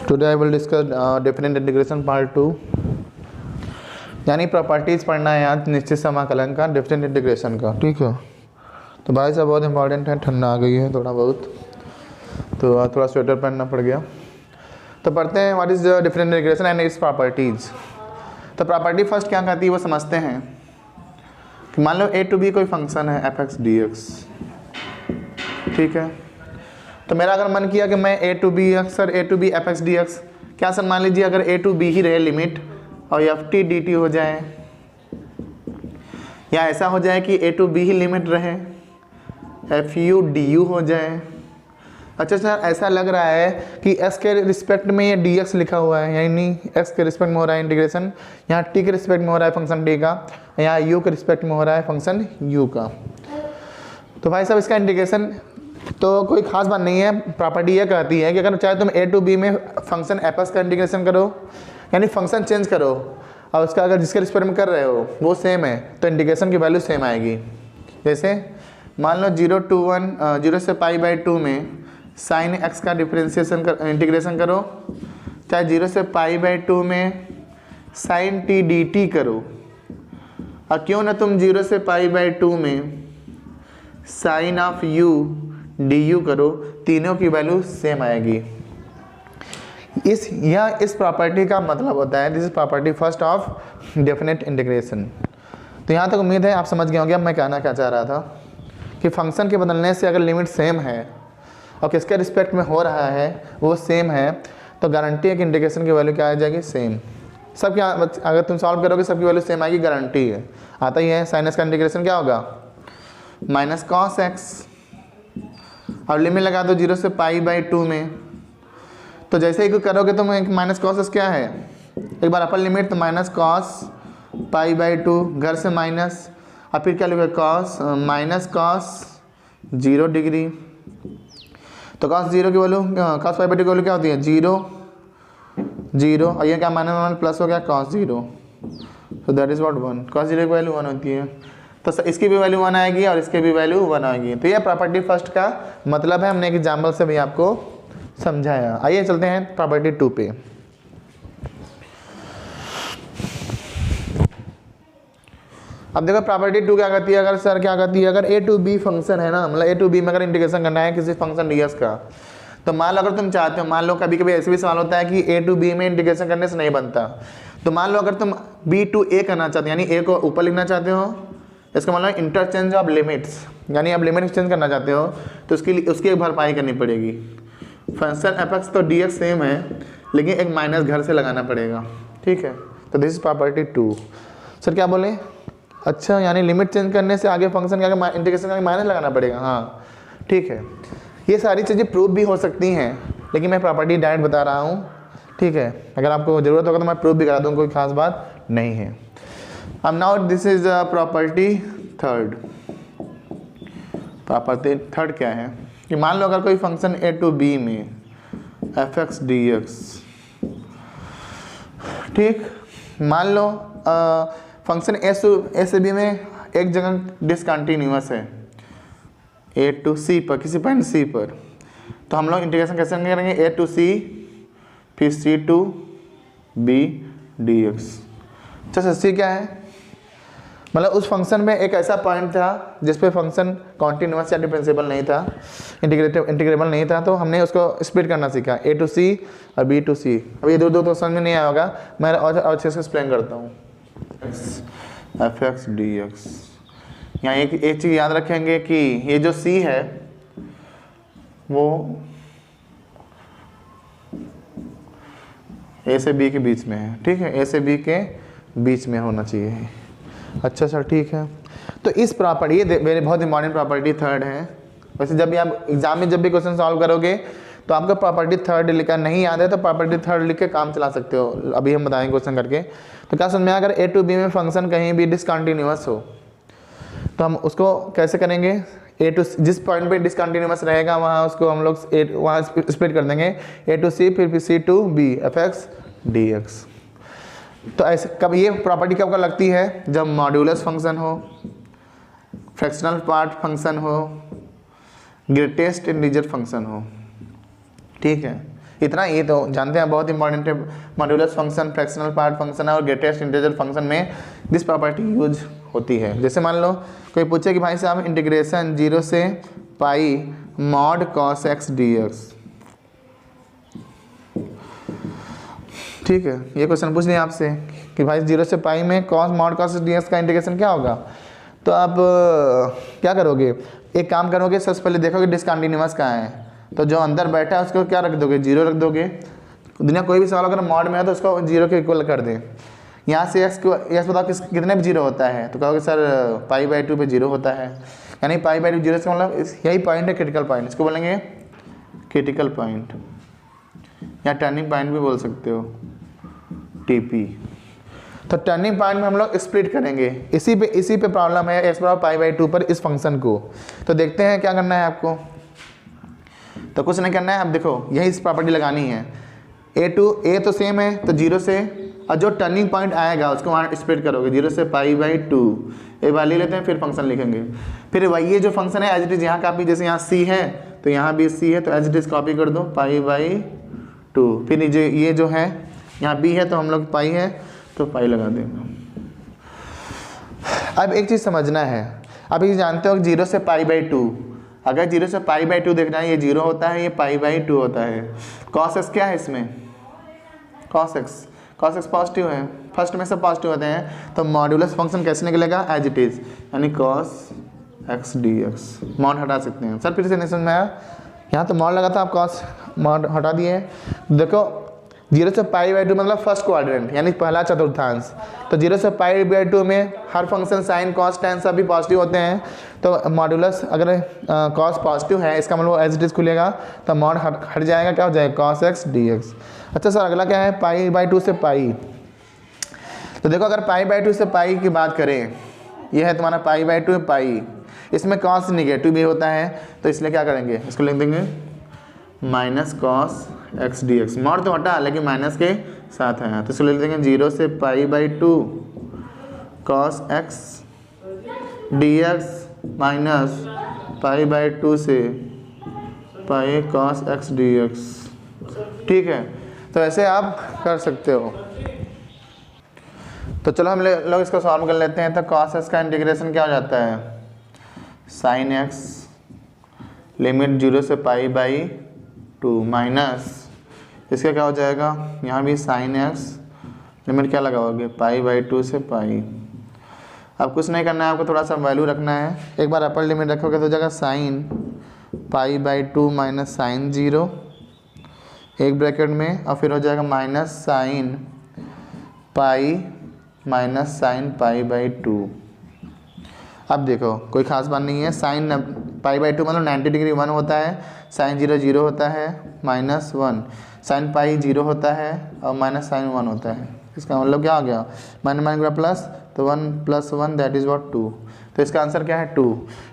Today I will discuss different integration part 2, यानी properties पढ़ना है आज निश्चित समाकलन का, डिफरेंट इंटीग्रेशन का। ठीक है, तो भाई साहब बहुत इंपॉर्टेंट है, ठंडा आ गई है थोड़ा बहुत, तो थोड़ा स्वेटर पहनना पड़ गया। तो पढ़ते हैं what is different integration and its properties. तो प्रॉपर्टी फर्स्ट क्या कहती है वो समझते हैं कि मान लो ए टू बी कोई फंक्शन है एफ एक्स डी एक्स। ठीक है, तो मेरा अगर मन किया कि मैं A to B X sir A to B F x D X, क्या सर मान लीजिए अगर ए टू बी ही रहे लिमिट और एफ टी डी टी हो जाए, या ऐसा हो जाए कि ए टू बी ही लिमिट रहे एफ यू डी यू हो जाए। अच्छा सर ऐसा लग रहा है कि एस के रिस्पेक्ट में ये डी एक्स लिखा हुआ है, यानी एक्स के रिस्पेक्ट में हो रहा है इंटीग्रेशन, यहाँ टी के रिस्पेक्ट में हो रहा है फंक्शन टी का, यहाँ यू के रिस्पेक्ट में हो रहा है फंक्शन यू का। तो भाई साहब इसका इंटीग्रेशन तो कोई खास बात नहीं है। प्रॉपर्टी ये कहती है कि अगर चाहे तुम ए टू बी में फंक्शन एफ एक्स का इंटीग्रेशन करो, यानी फंक्शन चेंज करो, और उसका अगर जिसके रिस्पेक्ट में कर रहे हो वो सेम है तो इंटीग्रेशन की वैल्यू सेम आएगी। जैसे मान लो 0 to 1 0 से पाई बाई 2 में साइन एक्स का डिफ्रेंसिएशन कर इंटीग्रेशन करो, चाहे 0 से पाई बाई 2 में साइन टी डी टी करो, और क्यों ना तुम 0 से पाई बाई 2 में sine of u d u करो, तीनों की वैल्यू सेम आएगी। इस प्रॉपर्टी का मतलब होता है this is property first of definite integration. तो यहाँ तक उम्मीद है आप समझ गए होंगे अब मैं कहना क्या चाह रहा था कि फंक्शन के बदलने से अगर लिमिट सेम है और किसके रिस्पेक्ट में हो रहा है वो सेम है तो गारंटी है कि इंटीग्रेशन की वैल्यू क्या आ जाएगी, सेम। सब क्या अगर तुम सॉल्व करोगे सबकी वैल्यू सेम आएगी, गारंटी है। आता ही है साइन एक्स का इंटीग्रेशन क्या होगा, माइनस कॉस एक्स, और लिमिट लगा दो 0 से पाई बाई 2 में, तो जैसे ही करोगे तो माइनस कॉस एक्स क्या है, एक बार अपर लिमिट तो माइनस कॉस पाई बाई 2 घर से माइनस, और फिर क्या लिखोगे कॉस माइनस कॉस 0 डिग्री। तो कॉस 0 की वैल्यू कॉस पाई बाई 2 की वैल्यू क्या होती है 0 0, और ये क्या माइनस प्लस हो गया कॉस 0, तो दैट इज व्हाट 1। कॉस 0 की वैल्यू 1 होती है, तो इसकी भी वैल्यू 1 आएगी और इसकी भी वैल्यू 1 आएगी। तो ये प्रॉपर्टी फर्स्ट का मतलब है, हमने एक एग्जाम्पल से भी आपको समझाया। आइए चलते हैं प्रॉपर्टी 2 पे। अब देखो प्रॉपर्टी 2 क्या कहती है, अगर सर क्या कहती है, अगर ए टू बी फंक्शन है ना, मतलब ए टू बी में अगर इंटीग्रेशन करना है किसी फंक्शन डी एक्स का, तो मान लो अगर तुम चाहते हो, मान लो कभी कभी ऐसे भी सवाल होता है कि ए टू बी में इंटीग्रेशन करने से नहीं बनता, तो मान लो अगर तुम बी टू ए करना चाहते हो, यानी ए को ऊपर लिखना चाहते हो, इसका मतलब इंटरचेंज ऑफ लिमिट्स, यानी आप लिमिट चेंज करना चाहते हो तो उसकी एक भरपाई करनी पड़ेगी। फंक्शन एफ एक्स तो डी एक्स सेम है लेकिन एक माइनस घर से लगाना पड़ेगा। ठीक है, तो दिस इज प्रॉपर्टी 2। सर क्या बोले, अच्छा यानी लिमिट चेंज करने से आगे फंक्शन के आगे इंटीग्रेशन का माइनस लगाना पड़ेगा। हाँ ठीक है, ये सारी चीज़ें प्रूफ भी हो सकती हैं लेकिन मैं प्रॉपर्टी डायरेक्ट बता रहा हूँ। ठीक है, अगर आपको ज़रूरत होगा तो मैं प्रूफ भी करा दूँ, कोई खास बात नहीं है। अब now this is property 3rd। Property 3rd क्या है कि मान लो अगर कोई फंक्शन ए टू बी में एफ एक्स डी एक्स, ठीक, मान लो फंक्शन ए से बी में एक जगह डिसकंटिन्यूअस है ए टू सी पर, किसी पॉइंट सी पर, तो हम लोग इंटीग्रेशन कैसे करेंगे, ए टू सी फिर C to B D x. अच्छा सी क्या है, मतलब उस फंक्शन में एक ऐसा पॉइंट था जिस पे फंक्शन कॉन्टिन्यूअस या डिफरेंशिएबल नहीं था, इंटीग्रेबल नहीं था, तो हमने उसको स्प्लिट करना सीखा ए टू सी और बी टू सी। अब ये दो तो समझ में नहीं आया होगा, मैं और अच्छे से एक्सप्लेन करता हूँ। एफ एक्स डी एक्स, यहाँ एक चीज़ याद रखेंगे कि ये जो सी है वो ए से बी के बीच में है। ठीक है, ए से बी के बीच में होना चाहिए। अच्छा सर ठीक है, तो इस प्रॉपर्टी ये मेरे बहुत इंपॉर्टेंट प्रॉपर्टी 3rd है। वैसे जब भी आप एग्जाम में जब भी क्वेश्चन सॉल्व करोगे तो आपको प्रॉपर्टी 3rd लिखा नहीं याद है तो प्रॉपर्टी 3rd लिख के काम चला सकते हो। अभी हम बताएंगे क्वेश्चन करके। तो क्या समझ में, अगर ए टू बी में फंक्शन कहीं भी डिसकंटिन्यूअस हो तो हम उसको कैसे करेंगे, ए टू जिस पॉइंट पे डिसकंटिन्यूअस रहेगा वहाँ उसको हम लोग वहाँ स्प्लिट कर देंगे, ए टू सी फिर C to B F x D x. तो ऐसे कब ये प्रॉपर्टी कब लगती है, जब मॉड्यूलस फंक्शन हो, फ्रैक्शनल पार्ट फंक्शन हो, ग्रेटेस्ट इंटीजर फंक्शन हो। ठीक है, इतना ये तो जानते हैं, बहुत इंपॉर्टेंट है। Modulus function, fractional part function और ग्रेटेस्ट इंटीजर फंक्शन में दिस प्रॉपर्टी यूज होती है। जैसे मान लो कोई पूछे कि भाई साहब इंटीग्रेशन 0 से pi mod cos X D X, ठीक है, ये क्वेश्चन पूछ लिया आपसे कि भाई 0 से पाई में cos mod cos D x का इंटीग्रेशन क्या होगा। तो आप क्या करोगे, एक काम करोगे, सबसे पहले देखोगे डिसकंटिन्यूअस कहाँ है, तो जो अंदर बैठा है उसको क्या रख दोगे, 0 रख दोगे। दुनिया कोई भी सवाल अगर मॉड में है तो उसको 0 के इक्वल कर दें। यहाँ से एक्स को एक्स बताओ कितने भी 0 होता है, तो कहोगे सर π/2 पे 0 होता है, यानी π/2 0 से मतलब यही पॉइंट है क्रिटिकल पॉइंट, इसको बोलेंगे क्रिटिकल पॉइंट या टर्निंग पॉइंट भी बोल सकते हो, TP। तो टर्निंग पॉइंट में हम लोग स्प्लिट करेंगे, इसी पे प्रॉब्लम है एक्स बराबर π/2 पर इस फंक्शन को। तो देखते हैं क्या करना है आपको, तो कुछ नहीं करना है। अब देखो यही इस प्रॉपर्टी लगानी है, ए तो सेम है तो 0 से, और जो टर्निंग पॉइंट आएगा उसको वहाँ स्प्लिट करोगे 0 से π/2। एक बार ले लेते हैं फिर फंक्शन लिखेंगे। फिर वही ये जो फंक्शन है एज इट इज यहाँ कॉपी, जैसे यहाँ c है तो यहाँ भी c है तो एज इट इज कॉपी कर दो π/2। फिर ये जो है यहाँ b है तो हम लोग पाई है तो पाई लगा देंगे। अब एक चीज़ समझना है, अब ये जानते हो 0 से π/2, अगर 0 से π/2 देखना है, ये 0 होता है, ये π/2 होता है। cos x क्या है इसमें, cos x पॉजिटिव है, फर्स्ट में सब पॉजिटिव होते हैं, तो मॉड्यूलस फंक्शन कैसे निकलेगा, एज इट इज, यानी cos x dx। मॉड हटा सकते हैं। सर फिर से नहीं समझ में आया, यहाँ तो मॉड लगा था, आप cos मॉड हटा दिए। देखो 0 से π/2 मतलब फर्स्ट क्वाड्रेंट यानी पहला चतुर्थांश, तो 0 से π/2 में हर फंक्शन साइन कॉस टैन सभी पॉजिटिव होते हैं। तो मॉड्यूलस अगर कॉस पॉजिटिव है इसका मतलब एज इट इज खुलेगा, तो मॉड हट जाएगा, क्या हो जाएगा cos x dx। अच्छा सर अगला क्या है, π/2 से पाई। तो देखो अगर π/2 से पाई की बात करें, ये है तुम्हारा π/2 पाई, इसमें cos निगेटिव भी होता है, तो इसलिए क्या करेंगे, इसको लिख देंगे -cos x dx। मॉड तो हटा लेकिन माइनस के साथ है, तो इसको लिख देंगे 0 से π/2 cos x dx माइनस π/2 से पाई cos x dx। ठीक है, तो ऐसे आप कर सकते हो। तो चलो हम लोग इसको सॉल्व कर लेते हैं। तो cos x का इंटीग्रेशन क्या हो जाता है, sin x लिमिट 0 से π/2 माइनस इसका क्या हो जाएगा, यहाँ भी sin x लिमिट क्या लगाओगे π/2 से पाई। अब कुछ नहीं करना है, आपको थोड़ा सा वैल्यू रखना है। एक बार अपर लिमिट रखोगे तो हो जाएगा sin π/2 माइनस sin 0 एक ब्रैकेट में, और फिर हो जाएगा minus sin pi minus sin π/2। अब देखो कोई खास बात नहीं है, sin π/2 मतलब 90 डिग्री 1 होता है, sin 0 0 होता है, -1 sin पाई 0 होता है और -sin 1 होता है। इसका मतलब क्या हो गया, माइनस प्लस, तो 1 + 1 दैट इज व्हाट 2। तो इसका आंसर क्या है 2।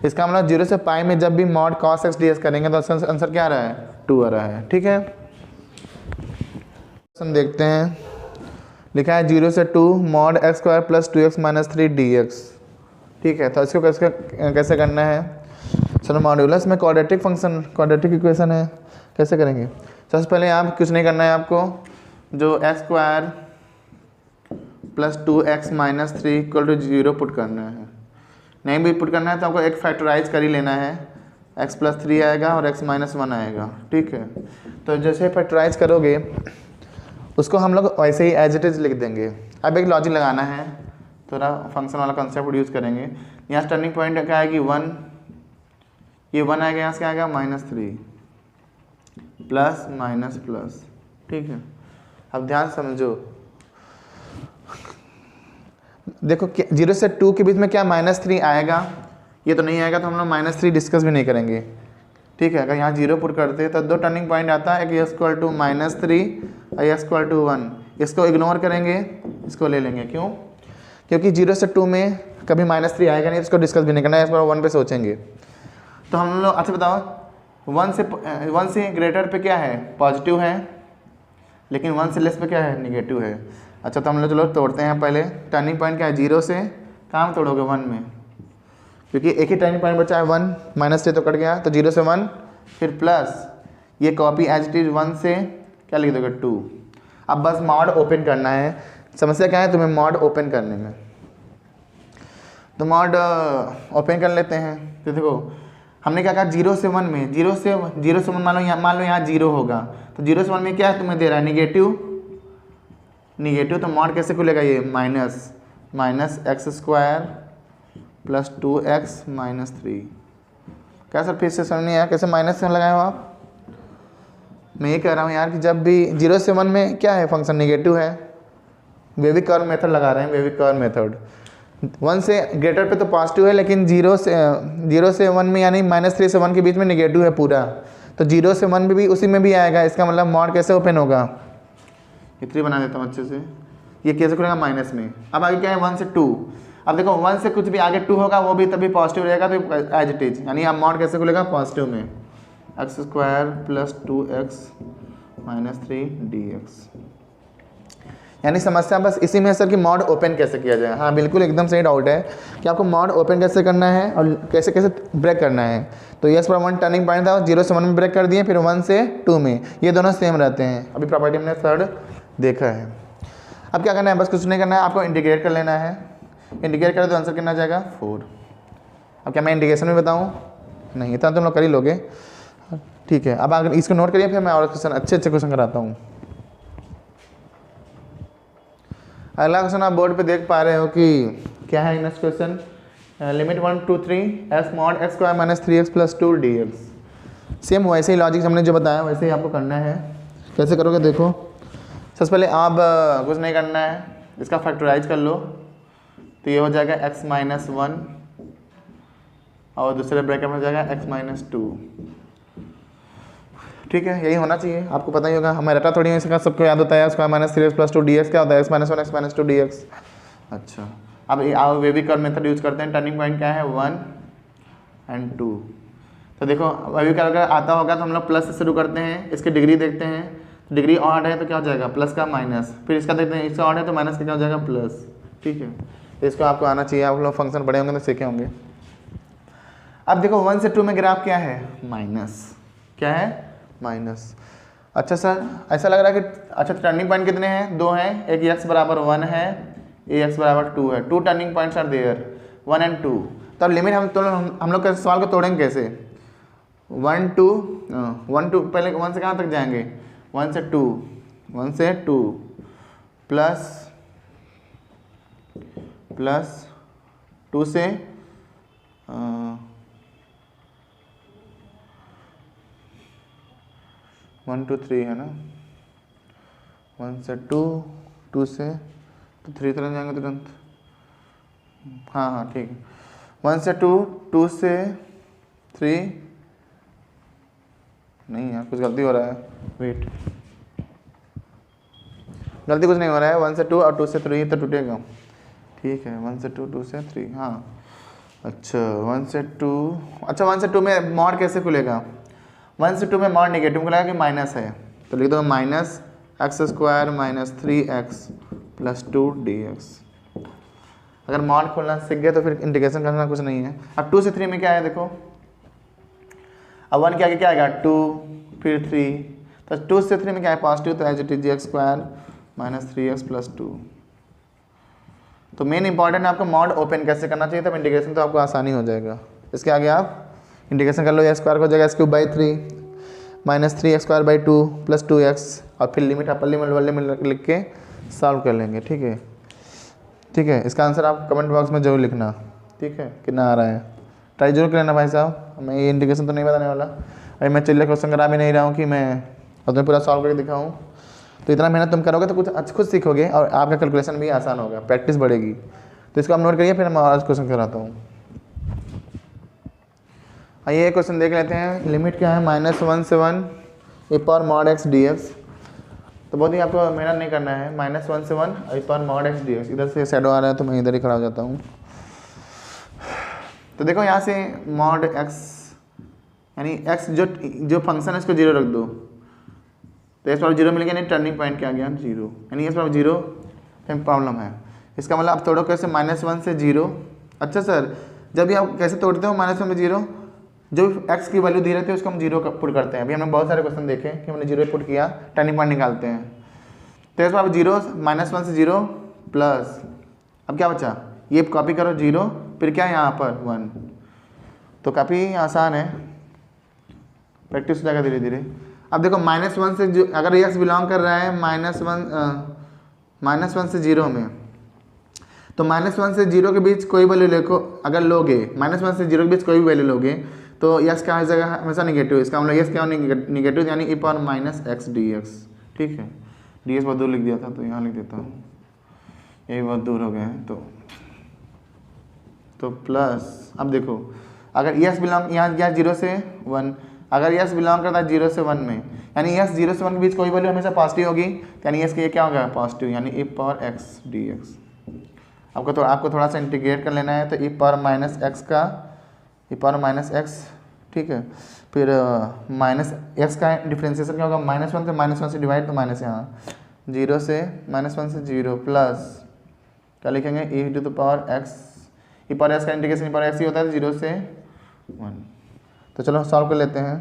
इसका मतलब 0 से पाई में जब भी मॉड cos x dx करेंगे तो इसका आंसर क्या आ रहा है, 2 आ रहा है। ठीक है, हम देखते हैं, लिखा है 0 से 2 मॉड x² + 2x - 3 dx। ठीक है, तो इसको कैसे करना है, चलो मॉड्यूलस में क्वाड्रेटिक फंक्शन, क्वाड्रेटिक इक्वेशन है, कैसे करेंगे। सबसे पहले आप कुछ नहीं करना है, आपको जो x² + 2x - 3 = 0 पुट करना है। नहीं भी पुट करना है तो आपको एक फैक्टराइज कर ही लेना है, x + 3 आएगा और x - 1 आएगा। ठीक है, तो जैसे फैक्टराइज करोगे उसको हम लोग वैसे ही एज इट इज लिख देंगे। अब एक लॉजिक लगाना है, थोड़ा फंक्शन वाला कंसेप्ट यूज़ करेंगे। यहाँ टर्निंग पॉइंट क्या आएगी 1, ये 1 आएगा, यहाँ से क्या आएगा -3 प्लस माइनस प्लस। ठीक है, अब ध्यान समझो, देखो 0 से 2 के बीच में क्या -3 आएगा, ये तो नहीं आएगा, तो हम लोग -3 डिस्कस भी नहीं करेंगे। ठीक है, अगर यहाँ 0 पुट करते हैं तो 2 टर्निंग पॉइंट आता है, एक x = -3 और x = 1। इसको इग्नोर करेंगे, इसको ले लेंगे। क्यों, क्योंकि 0 से 2 में कभी -3 आएगा नहीं, इसको डिस्कस भी नहीं करना है, इस बार 1 पे सोचेंगे। तो हम लोग अच्छा बताओ, 1 से ग्रेटर पे क्या है, पॉजिटिव है, लेकिन 1 से लेस पे क्या है, निगेटिव है। अच्छा, तो हम लोग चलो तोड़ते हैं। पहले टर्निंग पॉइंट क्या है, 0 से कहाँ में तोड़ोगे, 1 में, क्योंकि एक ही टर्निंग पॉइंट बचा है 1 -3 तो कट गया, तो 0 से 1 फिर प्लस, ये कॉपी एज इट इज 1 से क्या लिख दोगे 2। अब बस मॉड ओपन करना है। समस्या क्या है तुम्हें मॉड ओपन करने में, तो मॉड ओपन कर लेते हैं। तो देखो हमने क्या कहा 0 से 1 में, 0 से 1 मान लो यहाँ 0 होगा, तो 0 से 1 में क्या है तुम्हें दे रहा है निगेटिव, तो मॉड कैसे खुलेगा ये minus x square plus 2x minus 3। क्या सर फिर से समझ नहीं आया कैसे माइनस से लगाए हो आप? मैं ये कह रहा हूँ यार कि जब भी 0 से 1 में क्या है फंक्शन निगेटिव है, वेविक कर्व मेथड लगा रहे हैं, वेविक कर्व मेथड 1 से ग्रेटर पे तो पॉजिटिव है, लेकिन 0 से 1 में यानी -3 से 1 के बीच में निगेटिव है पूरा, तो 0 से 1 में भी उसी में भी आएगा। इसका मतलब मॉड कैसे ओपन होगा, इतनी बना देता हूँ अच्छे से, ये कैसे खुलेगा माइनस में। अब आगे क्या है 1 से 2, अब देखो 1 से कुछ भी आगे 2 होगा वो भी तभी पॉजिटिव रहेगा, तो एज इट इज, यानी अब मॉड कैसे खुलेगा पॉजिटिव में, x square plus 2x minus 3 dx। यानी समस्या बस इसी में है सर कि मॉड ओपन कैसे किया जाए। हाँ बिल्कुल एकदम सही डाउट है कि आपको मॉड ओपन कैसे करना है और कैसे कैसे ब्रेक करना है। तो यस पर 1 टर्निंग पॉइंट था, 0 से 1 में ब्रेक कर दिए, फिर 1 से 2 में, ये दोनों सेम रहते हैं। अभी प्रॉपर्टी हमने थर्ड देखा है। अब क्या करना है, बस कुछ नहीं करना है, आपको इंटीग्रेट कर लेना है। इंटीग्रेट करें तो आंसर कितना जाएगा 4। अब क्या मैं इंटीग्रेशन में बताऊँ? नहीं, इतना तुम लोग कर ही लोगे, ठीक है। अब अगर इसको नोट करिए, फिर मैं और क्वेश्चन अच्छे क्वेश्चन कराता हूँ। अगला क्वेश्चन आप बोर्ड पे देख पा रहे हो कि क्या है next question, limit 1 to 3 S mod x square minus 3x plus 2 dx। Same वैसे ही लॉजिक हमने जो बताया वैसे ही आपको करना है। कैसे करोगे देखो, सबसे पहले आप कुछ नहीं करना है, इसका फैक्टराइज कर लो, तो ये हो जाएगा x माइनस 1 और दूसरे ब्रैकेट में हो जाएगा x माइनस 2। ठीक है, यही होना चाहिए, आपको पता ही होगा, हमें रटा थोड़ी इसका सबको याद होता है। Square minus 3x plus 2 dx क्या होता है, x minus 1 x minus 2 dx। अच्छा, अब वेविक कर्व मेथड यूज करते हैं। टर्निंग पॉइंट क्या है 1 and 2। तो देखो वेविक कर्व अगर आता होगा तो हम लोग प्लस से शुरू करते हैं, इसकी डिग्री देखते हैं, डिग्री ऑड है तो क्या हो जाएगा प्लस का माइनस, फिर इसका देखते हैं इसका ऑड है तो माइनस का क्या हो जाएगा प्लस। ठीक है, तो इसको आपको आना चाहिए, आप लोग फंक्शन बड़े होंगे तो सीखे होंगे। अब देखो 1 से 2 में ग्राफ क्या है माइनस, क्या है माइनस। अच्छा सर ऐसा लग रहा है कि अच्छा टर्निंग पॉइंट कितने हैं, 2 हैं, एक x बराबर 1 है, x बराबर 2 है, 2 turning points are there 1 and 2। तो अब लिमिट हम लोग सवाल को तोड़ेंगे कैसे, 1 to पहले 1 से कहाँ तक जाएंगे 1 से 2 प्लस 2 से 1 to 3 है ना, 1 से 2 से तो 3 तरह जाएंगे तुरंत। हाँ ठीक है, 1 से 2 से 3, नहीं यार कुछ गलती हो रहा है, वेट, गलती कुछ नहीं हो रहा है। 1 से 2 और 2 से 3 तो टूटेगा। ठीक है 1 से 2 से 3, हाँ अच्छा 1 से 2, अच्छा 1 से 2 में मॉड कैसे खुलेगा, 1 से 2 में मॉड नेगेटिव खुलेगा कि माइनस है, तो लिख दो minus x square minus 3x plus 2 dx। अगर मॉड खोलना सीख गए तो फिर इंटीग्रेशन करना कुछ नहीं है। अब 2 से 3 में क्या है देखो, अब 1 के आगे क्या आएगा 2 फिर 3, तो 2 से 3 में क्या है पॉजिटिव, तो as it is x square minus 3x plus 2। तो मेन इंपॉर्टेंट आपको मॉड ओपन कैसे करना चाहिए, तब इंटीग्रेशन तो आपको आसानी हो जाएगा। इसके आगे आप इंटीग्रेशन कर लो, एक्स स्क्वायर हो जाएगा x³ by 3 minus 3x square by 2 plus 2x, और फिर limit upper limit lower limit लिख के सॉल्व कर लेंगे। ठीक है, ठीक है, इसका आंसर आप कमेंट बॉक्स में जरूर लिखना, ठीक है, कितना आ रहा है, ट्राई जरूर कर लेना भाई साहब। मैं ये इंटीग्रेशन तो नहीं बताने वाला, अभी मैं चलिए क्वेश्चन करा भी नहीं रहा हूँ कि मैं और तुम्हें पूरा सॉल्व करके दिखाऊँ। तो इतना मेहनत तुम करोगे तो कुछ अच्छा खुद सीखोगे और आपका कैलकुलेशन भी आसान होगा, प्रैक्टिस बढ़ेगी। तो इसको आप नोट करिए, फिर मैं आज क्वेश्चन कराता हूँ। आइए एक क्वेश्चन देख लेते हैं। लिमिट क्या है -1 से 1 ए पावर मॉड एक्स dx। तो बहुत ही आपको मेहनत नहीं करना है, -1 से 1 ए पावर मॉड एक्स dx। इधर से शैडो आ रहा है तो मैं इधर ही खड़ा हो जाता हूँ। तो देखो यहाँ से मॉड एक्स यानी एक्स जो फंक्शन है इसको 0 रख दो, तो इस पर 0 मिल गया, नहीं टर्निंग पॉइंट क्या आ गया 0, यानी इस पर 0 प्रॉब्लम है। इसका मतलब आप तोड़ो कैसे -1 से 0। अच्छा सर जब भी आप कैसे तोड़ते हो -1 में 0, जो x की वैल्यू दी रहती है उसको हम जीरो पुट करते हैं। अभी हमने बहुत सारे क्वेश्चन देखे कि हमने जीरो पुट किया, टर्निंग पॉइंट निकालते हैं। तो इस बार जीरो -1 से 0 प्लस, अब क्या बचा, ये कॉपी करो 0, फिर क्या यहाँ पर 1, तो काफ़ी आसान है, प्रैक्टिस हो जाएगा धीरे धीरे। अब देखो -1 से जो अगर x बिलोंग कर रहा है -1 से 0 में, तो -1 से 0 के बीच कोई वैल्यू लेको अगर लोगे, -1 से 0 के बीच कोई भी वैल्यू लोगे तो x क्या हो जाएगा, हमेशा निगेटिव। इसका मतलब x क्या निगेटिव, यानी e पावर -x dx। ठीक है, dx बहुत दूर लिख दिया था तो यहाँ लिख देता हूँ, यही बहुत दूर हो गए हैं। तो प्लस, अब देखो अगर x बिलोंग यहाँ 0 से 1, अगर x बिलोंग करता है 0 से 1 में, यानी x 0 से 1 के बीच कोई वैल्यू हमेशा पॉजिटिव होगी, यानी x के ये क्या होगा, पॉजिटिव, यानी e पावर x dx। आपको थोड़ा सा इंटीग्रेट कर लेना है, तो e पावर -x का e पावर -x, ठीक है, फिर -x का डिफ्रेंशिएशन क्या होगा, -1 से डिवाइड, तो माइनस यहाँ 0 से -1 से 0 प्लस क्या लिखेंगे, e to the power x, e power x का इंटीग्रेशन e पावर x ही होता है 0 से 1। तो चलो सॉल्व कर लेते हैं।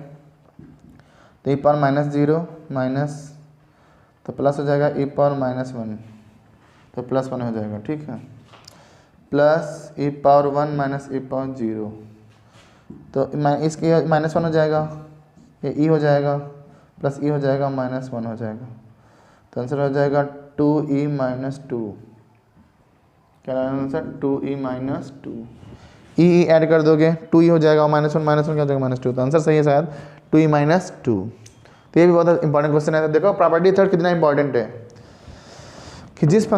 तो e पावर -0 माइनस, तो प्लस हो जाएगा e पावर -1, तो +1 हो जाएगा। ठीक है, plus e power 1 minus e power 0, तो इसके -1 हो जाएगा, ये e हो जाएगा, प्लस e हो जाएगा, -1 हो जाएगा, तो आंसर हो जाएगा 2e - 2। क्या आंसर, 2e - 2। e ऐड कर दोगे 2e हो जाएगा, -1 क्या हो जाएगा, -2, तो आंसर सही है शायद 2e - 2। तो ये भी बहुत इंपॉर्टेंट क्वेश्चन है। देखो प्रॉपर्टी थर्ड कितना इंपॉर्टेंट है कि जिस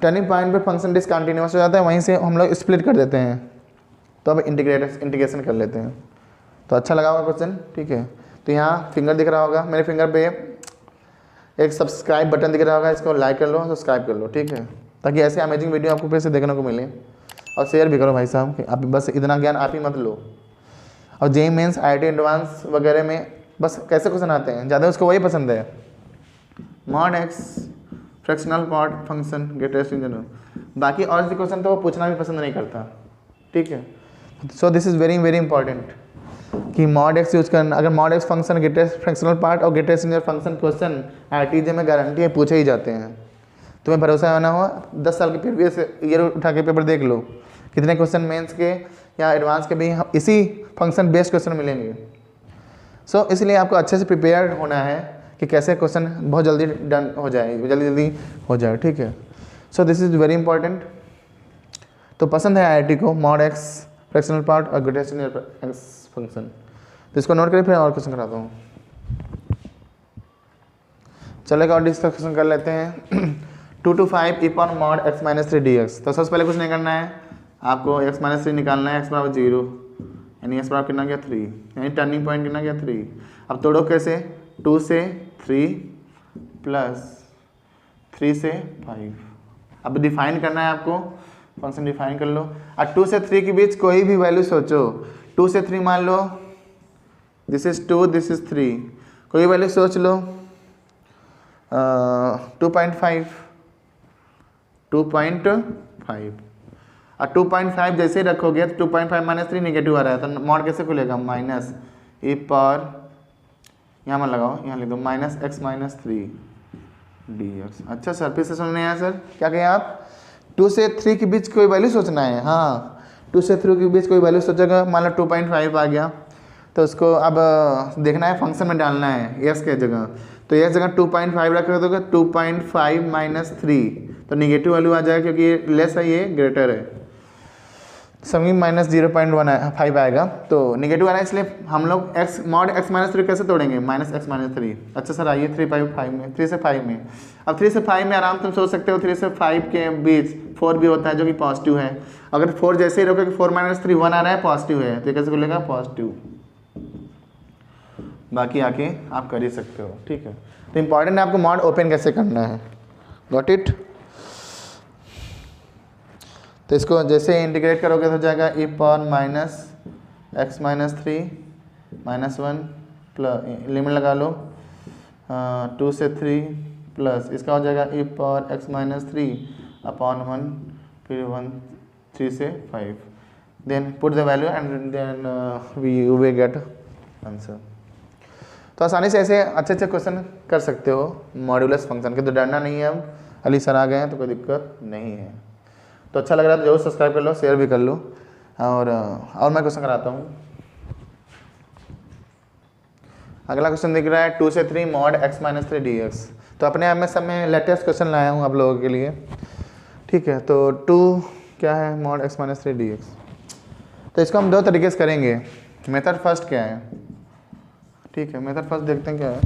टर्निंग पॉइंट पे फंक्शन डिसकंटिन्यूअस हो जाता है वहीं से हम लोग स्प्लिट कर देते हैं। तो अब इंटीग्रेशन कर लेते हैं। तो अच्छा लगा होगा क्वेश्चन, ठीक है। तो यहाँ फिंगर दिख रहा होगा, मेरे फिंगर पे एक सब्सक्राइब बटन दिख रहा होगा, इसको लाइक कर लो, सब्सक्राइब कर लो, ठीक है, ताकि ऐसे अमेजिंग वीडियो आपको फिर से देखने को मिले। और शेयर भी करो भाई साहब, कि आप बस इतना ज्ञान आप ही मत लो। और जेईई मेंस IIT एडवांस वगैरह में बस कैसे क्वेश्चन आते हैं, ज़्यादा उसको वही पसंद है, mod x fractional part function greatest in general, बाकी और क्वेश्चन तो वो पूछना भी पसंद नहीं करता, ठीक है। So this is very very important कि मॉड x यूज करना। अगर mod x function greatest fractional part और greatest in function question IIT में गारंटी है पूछे ही जाते हैं। तुम्हें भरोसा होना हो 10 साल के प्रीवियस ईयर उठा के पेपर देख लो, कितने क्वेश्चन मेंस के या एडवांस के भी इसी फंक्शन बेस्ड क्वेश्चन मिलेंगे। सो इसलिए आपको अच्छे से प्रिपेयर होना है कि कैसे क्वेश्चन बहुत जल्दी डन हो जाए, जल्दी हो जाए, ठीक है। So this is very important. तो पसंद है IIT को मॉड x फ्रैक्शनल पार्ट और ग्रेटेस्ट इन x फंक्शन, तो इसको नोट करें, फिर और क्वेश्चन कराता हूँ। चलेगा और डिस्कशन कर लेते हैं। 2 to 5 e power mod x - 3 dx। तो सबसे पहले कुछ नहीं करना है, आपको x - 3 निकालना है, x बराबर 0, यानी x बराबर कितना गया 3, यानी टर्निंग पॉइंट कितना गया 3। अब तोड़ो कैसे, 2 से 3 प्लस 3 से 5। अब डिफाइन करना है आपको, फंक्शन डिफाइन कर लो। और 2 से 3 के बीच कोई भी वैल्यू सोचो, 2 से 3 मान लो, दिस इज 2 दिस इज 3, कोई वैल्यू सोच लो, 2.5 और 2.5 जैसे ही रखोगे तो 2.5 - 3 निगेटिव आ रहा है, तो मॉड कैसे खुलेगा, माइनस e पावर, यहाँ मत लगाओ, यहाँ लिख दो -x - 3 dx। अच्छा सर, फिर से सुनने हैं सर, क्या कहें आप, 2 से 3 के बीच कोई वैल्यू सोचना है। हाँ, 2 से 3 के बीच कोई वैल्यू सोचेगा, मान लो 2.5 आ गया, तो उसको अब देखना है फंक्शन में डालना है x के जगह। तो x जगह 2.5 रख दोगे, 2.5 - 3, तो निगेटिव वैल्यू आ जाएगा क्योंकि ये लेस है, ये ग्रेटर है, सभी -0.15 आएगा, तो निगेटिव आ रहा है, इसलिए हम लोग x मॉड x - 3 कैसे तोड़ेंगे, -x - 3। अच्छा सर आइए 3 से 5 में। अब 3 से 5 में आराम तुम सोच सकते हो, 3 से 5 के बीच 4 भी होता है जो कि पॉजिटिव है। अगर 4 जैसे ही रखोगे 4 - 3 1 आ रहा है, पॉजिटिव है, तो कैसे खुलेगा, पॉजिटिव। बाकी आके आप कर ही सकते हो, ठीक है। तो इंपॉर्टेंट है आपको मॉड ओपन कैसे करना है, गॉट इट। तो इसको जैसे इंटीग्रेट करोगे तो हो जाएगा e power -x - 3 -1 plus, limit लगा लो 2 से 3 प्लस, इसका हो जाएगा e पावर x - 3 अपॉन 1, फिर 1 3 से 5, then put the value and then we will get answer. तो आसानी से ऐसे अच्छे अच्छे क्वेश्चन कर सकते हो मॉड्यूलस फंक्शन के, तो डरना नहीं है। अब अली सर आ गए हैं तो कोई दिक्कत नहीं है। तो अच्छा लग रहा है तो जरूर सब्सक्राइब कर लो, शेयर भी कर लो। और मैं क्वेश्चन कराता हूँ। अगला क्वेश्चन दिख रहा है 2 से 3 मॉड x माइनस 3 dx। तो अपने आप में सब में लेटेस्ट क्वेश्चन लाया हूँ आप लोगों के लिए, ठीक है। तो 2 क्या है, मॉड x माइनस 3 dx। तो इसको हम दो तरीके से करेंगे। मेथड फर्स्ट क्या है, ठीक है, मेथड फर्स्ट देखते हैं क्या है।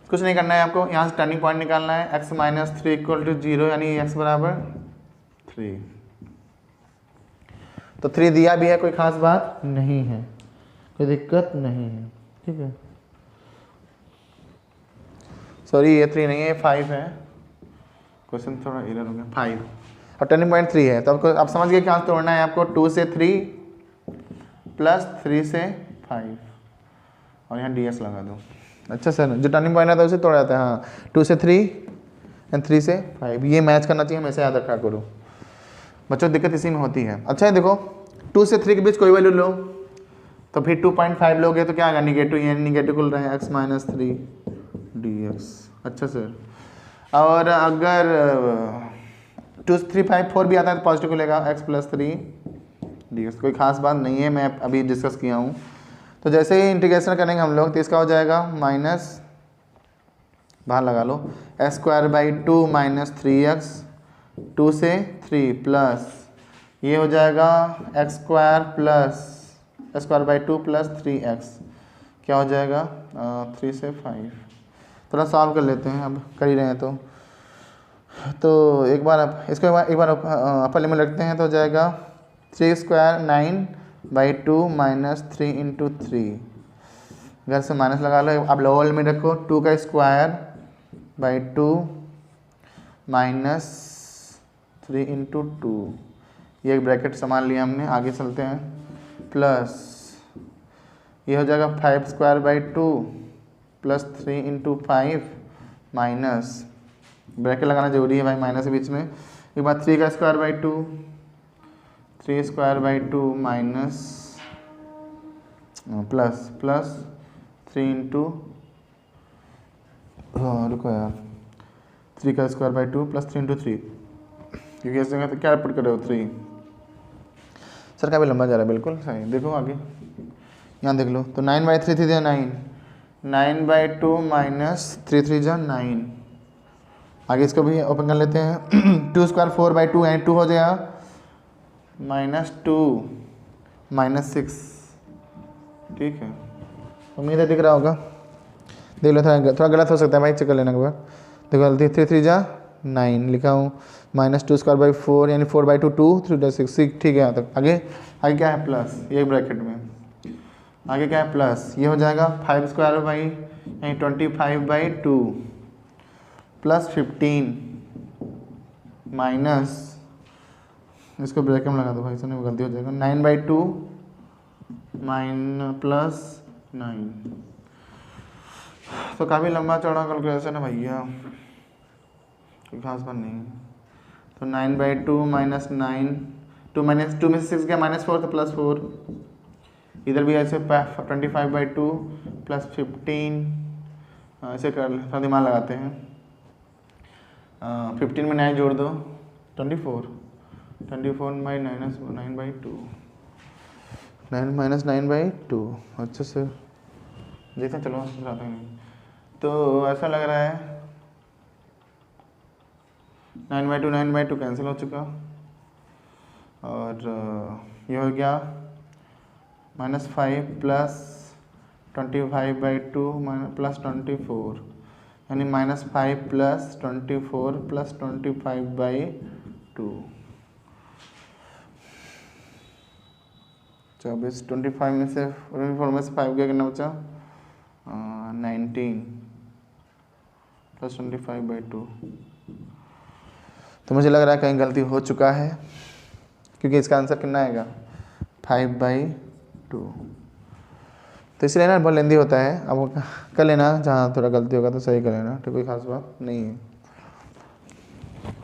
कुछ नहीं करना है आपको, यहाँ से टर्निंग पॉइंट निकालना है। x माइनस 3 इक्वल टू 0 यानी x बराबर 3। तो 3 दिया भी है, कोई खास बात नहीं है, कोई दिक्कत नहीं है, ठीक है। सॉरी ये 3 नहीं है, ये 5 है। क्वेश्चन थोड़ा एरर हो गया, 5 और टर्निंग पॉइंट 3 है। तो आपको आप समझ गए कहाँ तोड़ना है आपको, 2 से 3 प्लस 3 से 5 और यहाँ ds लगा दो। अच्छा सर, जो टर्निंग पॉइंट आता है उसे तोड़ा जाता है। हाँ, 2 से 3 एंड 3 से 5, ये मैच करना चाहिए, हमेशा याद रखा करो बच्चों, दिक्कत इसी में होती है। अच्छा है, देखो 2 से 3 के बीच कोई वैल्यू लो तो फिर 2.5 लोगे तो क्या आएगा, निगेटिव, ये निगेटिव खुल रहा है x माइनस 3 dx। अच्छा सर, और अगर 2 3 5 4 भी आता है तो पॉजिटिव खुलेगा x प्लस 3 dx। कोई खास बात नहीं है, मैं अभी डिस्कस किया हूँ। तो जैसे ही इंटीग्रेशन करेंगे हम लोग तो इसका हो जाएगा माइनस, बाहर लगा लो, x² / 2 माइनस 3x 2 से 3 प्लस ये हो जाएगा x² / 2 प्लस 3x, क्या हो जाएगा 3 से 5। थोड़ा सॉल्व कर लेते हैं, अब कर ही रहे हैं तो एक बार अब इसको एक बार अपर लिमिट रखते हैं तो हो जाएगा 3² 9/2 माइनस 3 × 3। घर से माइनस लगा लो, अब लोअर लिमिट रखो, 2 का स्क्वायर बाई 2 माइनस 3 × 2, ये एक ब्रैकेट संभाल लिया हमने। आगे चलते हैं, प्लस ये हो जाएगा 5² / 2 प्लस 3 × 5 माइनस, ब्रैकेट लगाना जरूरी है भाई माइनस के बीच में। एक बार 3 का स्क्वायर बाई 2, 3² / 2 माइनस प्लस 3 × रुको यार, 3 का स्क्वायर बाई 2 प्लस 3 × 3, क्योंकि ऐसे तो क्या पुट कर रहे हो 3 सर, काफ़ी लंबा जा रहा है, बिल्कुल सही। देखो आगे यहाँ देख लो, तो 9/3 थी 9, 9/2 माइनस 3 3 जा 9। आगे इसको भी ओपन कर लेते हैं, 2² 4/2 यानी 2 हो जाएगा माइनस 2 माइनस 6, ठीक है। उम्मीद है दिख रहा होगा, देख लो, थोड़ा गलत हो सकता है भाई, चेक कर लेना एक बार। देखो गलती, 3 3 जा 9 लिखा हूँ, माइनस 2² / 4 यानी 4/2 2 3 6, ठीक है यहाँ तक। आगे क्या है, प्लस, ये ब्रैकेट में आगे क्या है, प्लस, ये हो जाएगा 5² यानी 25/2 प्लस 15 माइनस, इसको ब्रैकेट में लगा दो भाई, इसमें गलती हो जाएगा, 9/2 प्लस 9। तो काफ़ी लंबा चौड़ा कैलकुलेशन है भैया, कोई खास बात नहीं। तो 9/2 माइनस 9, 2 में से 6 गया -4 तो प्लस 4, इधर भी ऐसे 25/2 प्लस 15, ऐसे कर थोड़ा दिमाग लगाते हैं। 15 में 9 जोड़ दो, 24 -9/2 9 माइनस 9/2। अच्छा सर, देखते हैं, चलो समझाते हैं। तो ऐसा लग रहा है 9/2 कैंसिल हो चुका, और ये हो गया -5 प्लस 25/2 प्लस 24 यानी -5 प्लस 24 प्लस 25/2, 24 25 में से 24 में से 5 गया, कितना बचा 19 प्लस 25/2। तो मुझे लग रहा है कहीं गलती हो चुका है, क्योंकि इसका आंसर कितना आएगा 5/2। तो इसलिए ना बहुत लेंदी होता है, अब कर लेना, जहाँ थोड़ा गलती होगा तो सही कर लेना, तो कोई खास बात नहीं है।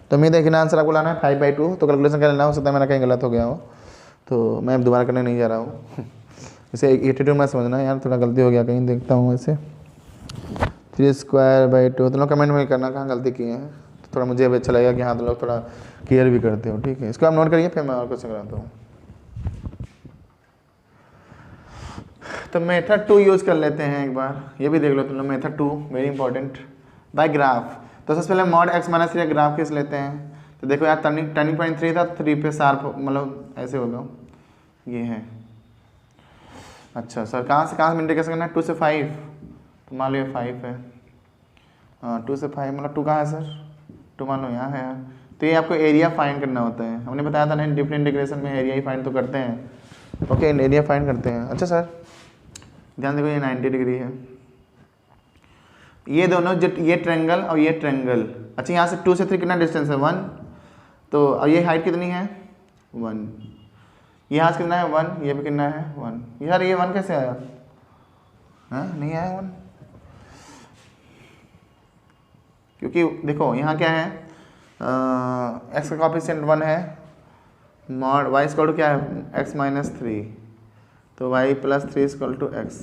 तो उम्मीद है कि ना आंसर आपको लाना है 5/2, तो कैलकुलेशन कर लेना, हो सकता है मेरा कहीं गलत हो गया हो। तो मैं अब दोबारा करने नहीं जा रहा हूँ। इसे 82 में समझना यार, थोड़ा गलती हो गया कहीं, देखता हूँ इसे। 3²/2 तो लोग कमेंट में करना कहाँ गलती किए हैं, तो थोड़ा मुझे भी अच्छा लगेगा कि हाँ तो लोग थोड़ा क्लियर भी करते हो। ठीक है, इसको आप नोट करिए, फिर मैं और कुछ कराता हूँ। तो मेथड 2 यूज़ कर लेते हैं एक बार, ये भी देख लो तुम लोग। Method 2 very important, by graph. तो सबसे पहले मॉड x माइनस 3 ग्राफ किस लेते हैं। तो देखो यार टर्निंग पॉइंट 3 था, 3 पे शार्प मतलब ऐसे होगा, ये है। अच्छा सर कहाँ से इंटीग्रेशन करना है, 2 से 5, तो मान लो ये 5 है। हाँ 2 से 5 मतलब 2 कहाँ है सर, 2 मान लो यहाँ है यार। तो ये आपको एरिया फाइंड करना होता है, हमने बताया था ना डिफरेंट इंटीग्रेशन में एरिया ही फाइंड तो करते हैं। ओके एरिया फाइंड करते हैं। अच्छा सर ध्यान देखो ये 90 डिग्री है, ये दोनों जो ये ट्रेंगल और ये ट्रेंगल। अच्छा यहाँ से 2 से 3 कितना डिस्टेंस है, 1। तो अब ये हाइट कितनी है, 1। यहाँ से कितना है 1, ये भी कितना है 1। यार ये 1 कैसे आया, हाँ नहीं आया 1, क्योंकि देखो यहाँ क्या है, एक्स का कॉफिशिएंट 1 है, मॉड वाई इक्वल टू क्या है x माइनस 3, तो y plus 3 equal to x,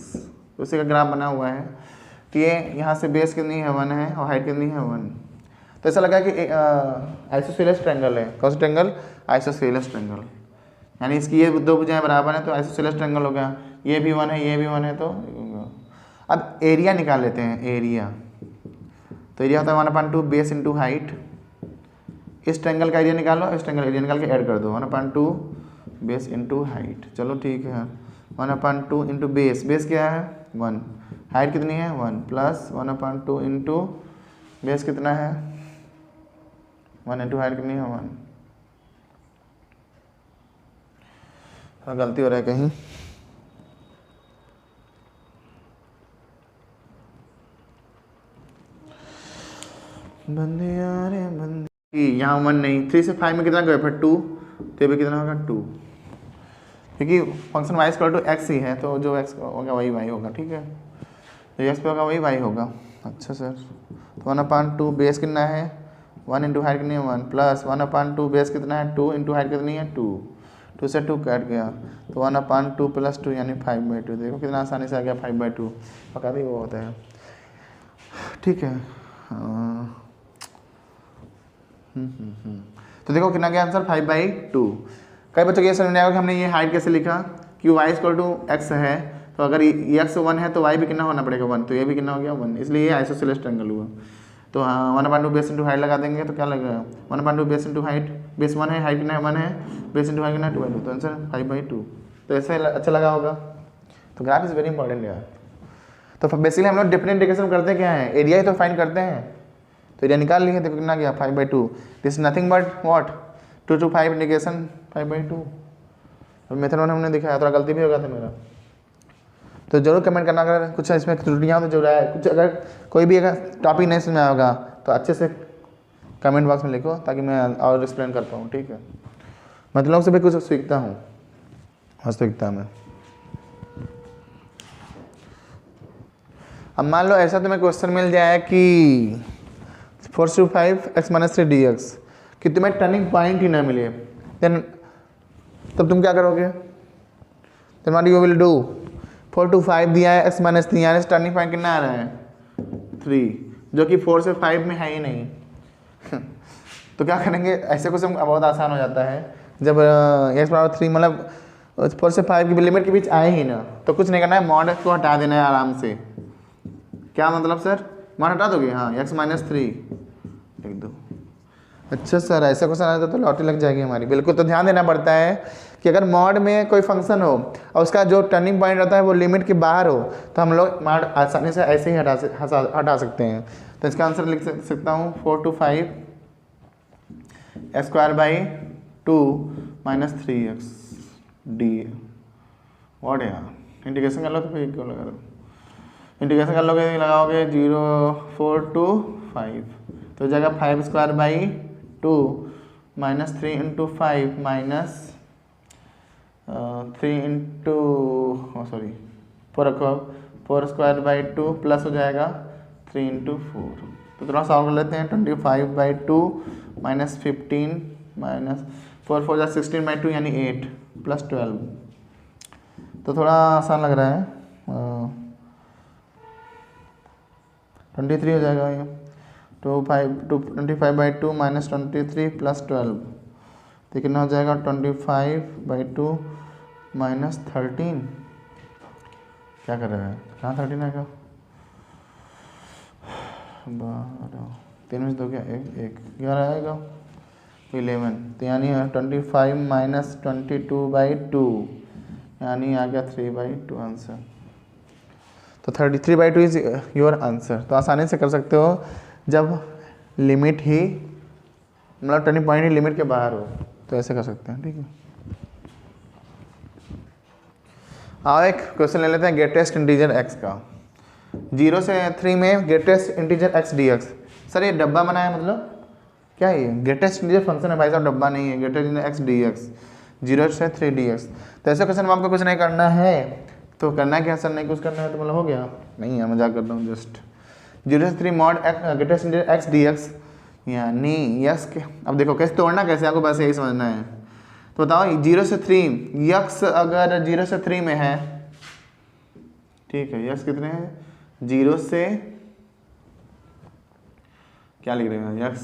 उसी का ग्राफ बना हुआ है। तो ये यहाँ से बेस कितनी है 1 है और हाइट कितनी है 1। तो ऐसा लगा कि आइसोसेलेस ट्रायंगल है। कौन सा ट्रायंगल, आइसोसेलेस ट्रायंगल, यानी इसकी ये दो भुजाएं बराबर हैं तो आइसोसेलेस ट्रायंगल हो गया। ये भी 1 है, ये भी 1 है, तो अब एरिया निकाल लेते हैं। एरिया तो एरिया होता है 1/2 बेस इंटू हाइट। इस ट्रायंगल का एरिया निकालो, इस ट्रायंगल एरिया निकाल के ऐड कर दो, 1/2 बेस इंटू हाइट। चलो ठीक है, 1/2 इंटू बेस, बेस क्या है 1, हाइट कितनी है 1, प्लस 1/2 इंटू बेस कितना है 1 इंटू हाइट कितनी है 1। गलती हो रहा है कहीं, बंदिया रे बंदी, यहाँ 1 नहीं, 3 से 5 में कितना गया फिर 2, तो भी कितना होगा 2, क्योंकि function y equal to X ही है, तो जो x होगा वही y होगा। ठीक है, जो x पे होगा वही y होगा। अच्छा सर तो 1/2 बेस कितना है 1 इंटू हाइट कितनी है 1, प्लस 1/2 बेस कितना है 2 इंटू हाइट कितनी है 2, 2 से 2 कट गया, तो 1/2 प्लस 2 यानी 5/2। देखो कितना आसानी से आ गया 5/2, पका भी वो होता है। ठीक है तो देखो कितना गया आंसर 5/2। कई बच्चों को ये समझ नहीं आएगा कि हमने ये हाइट कैसे लिखा, कि y इक्वल टू एक्स है, तो अगर ये x 1 है तो y भी कितना होना पड़ेगा 1, तो ये भी कितना हो गया 1, इसलिए ये आइसोसेलेस ट्रायंगल हुआ। तो हाँ 1/2 बेस इंटू हाइट लगा देंगे तो क्या लगेगा 1/2 बेस इंटू हाइट, बेस 1 है, हाइट कितना है 1 है, बेस इंटू हाइट कितना है 2/2, तो आंसर 5/2। तो ऐसे अच्छा लगा होगा। तो ग्राफ इज़ वेरी इंपॉर्टेंट यार। तो बेसिकली हम लोग डिफरेंट इंटीग्रेशन करते क्या है, एरिया ही तो फाइंड करते हैं। तो एरिया निकाल लिए, देखो कितना गया 5/2, this nothing but what 2 to 5 integration 5/2। अब मेथड 1 हमने दिखाया, थोड़ा गलती भी होगा था मेरा, तो जरूर कमेंट करना अगर कुछ इसमें त्रुटियाँ हो तो जरूर है। कुछ अगर कोई भी अगर टॉपिक नहीं समझ में आएगा तो अच्छे से कमेंट बॉक्स में लिखो, ताकि मैं और एक्सप्लेन कर पाऊँ। ठीक है, मैं तुम लोग से भी कुछ सीखता हूँ, वास्तविकता में। अब मान लो ऐसा तुम्हें क्वेश्चन मिल जाए कि 4 to 5 x माइनस 3 dx, कि तुम्हें टर्निंग पॉइंट ही ना मिले, देन तब तुम क्या करोगे, then what you will do. 4 to 5 दिया है x माइनस 3, यानी टर्निंग पॉइंट कितना आ रहा है 3, जो कि 4 से 5 में है ही नहीं। तो क्या करेंगे, ऐसे क्वेश्चन बहुत आसान हो जाता है जब x बराबर 3 मतलब 4 से 5 की लिमिट के बीच आए ही ना, तो कुछ नहीं करना है, मॉड को हटा देना है आराम से। क्या मतलब सर, मॉड हटा दोगे, हाँ x माइनस 3 लिख दो। अच्छा सर ऐसा क्वेश्चन आता तो लॉटरी लग जाएगी हमारी। बिल्कुल, तो ध्यान देना पड़ता है कि अगर मॉड में कोई फंक्शन हो और उसका जो टर्निंग पॉइंट रहता है वो लिमिट के बाहर हो, तो हम लोग मॉड आसानी से ऐसे ही हटा सकते हैं। तो इसका आंसर लिख सकता हूँ 4 to 5 x²/2 minus 3x d। What यार इंटीग्रेशन कर लो, तो फिर क्यों लगा लो, इंटीग्रेशन कर लोगे लगाओगे 0 4 to 5, तो जगह 5²/2 minus 3 into 5 minus 3 into sorry 4²/2 plus हो जाएगा 3 इंटू 4। तो थोड़ा सॉल्व कर लेते हैं, 25/2 माइनस 15 माइनस 4 4 16/2 यानी 8, प्लस 12, तो थोड़ा आसान लग रहा है। 23 हो जाएगा ये, 25/2 माइनस 23 प्लस 12, तो कितना हो जाएगा 25/2 माइनस 13, क्या कर रहा है, कहाँ 13 आएगा, 12, 3 में से 2 क्या, 1 11 आएगा, 11, तो यानी 25 माइनस 22/2 यानी आ गया 3/2 आंसर। तो 33/2 इज योर आंसर। तो आसानी से कर सकते हो जब लिमिट ही मतलब टर्निंग पॉइंट ही लिमिट के बाहर हो, तो ऐसे कर सकते हैं, ठीक है। आओ एक क्वेश्चन ले लेते हैं ग्रेटेस्ट इंटीजर एक्स का। 0 से 3 में greatest integer x D x. Sir ये डब्बा बनाया मतलब क्या है, ये ग्रेटेस्ट इंटीजर फंक्शन है भाई साहब, डब्बा नहीं है। Greatest integer x D x, 0 से 3 डी एक्स। तो ऐसे क्वेश्चन में आपको कुछ नहीं करना है, तो करना है क्या सर, नहीं कुछ करना है तो मतलब हो गया, नहीं है मजाक कर रहा हूँ जस्ट। 0 से 3 mod greatest integer x D x, यानी यक्स के, अब देखो कैसे तोड़ना, कैसे आपको बस यही समझना है। तो बताओ 0 से 3, यक्स अगर 0 से 3 में है, ठीक है, यक्स कितने हैं, 0 से क्या लिख रहे हैं, यक्स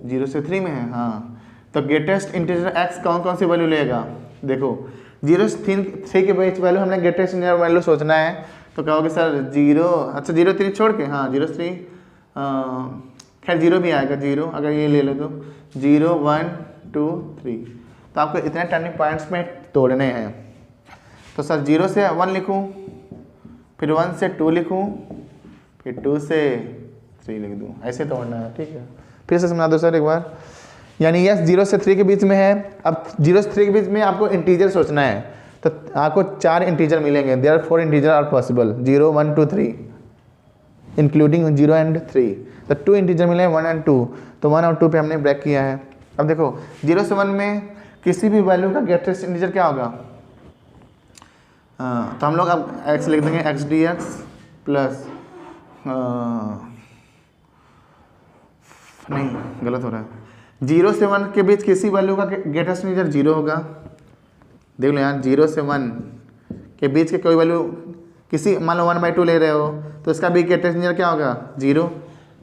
0 से 3 में है, हाँ। तो ग्रेटेस्ट इंटीजर एक्स कौन कौन सी वैल्यू लेगा, देखो 0 से 3 के बीच वैल्यू हमने ग्रेटेस्ट इंटीजर वैल्यू सोचना है, तो कहोगे सर 0, अच्छा 0 3 छोड़ के, हाँ 0 3, खैर 0 भी आएगा, 0 अगर ये ले लो तो 0 1 2 3, तो आपको इतने टर्निंग पॉइंट्स में तोड़ने हैं। तो सर 0 से 1 लिखूँ, फिर 1 से 2 लिखूँ, फिर 2 से 3 लिख दूँ, ऐसे तोड़ना है, ठीक है। फिर से समझा दो सर एक बार, यानी यस 0 से 3 के बीच में है। अब 0 से 3 के बीच में आपको इंटीजर सोचना है, तो आपको 4 इंटीजर मिलेंगे, there 4 integer are possible, 0 1 2 3 including 0 and 3, तो 2 इंटीजर मिले 1 एंड 2, तो 1 और 2 पे हमने ब्रेक किया है। अब देखो 0 से 1 में किसी भी वैल्यू का ग्रेटेस्ट इंटीजर क्या होगा, तो हम लोग अब x लिख देंगे, एक्स डी एक्स प्लस, नहीं गलत हो रहा है, 0 से 1 के बीच किसी वैल्यू का ग्रेटेस्ट इंटीजर 0 होगा, देख लो यहाँ 0 से 1 के बीच के कोई वैल्यू किसी, मान लो 1/2 ले रहे हो, तो इसका भी ग्रेटेस्ट इंटीजर क्या होगा 0।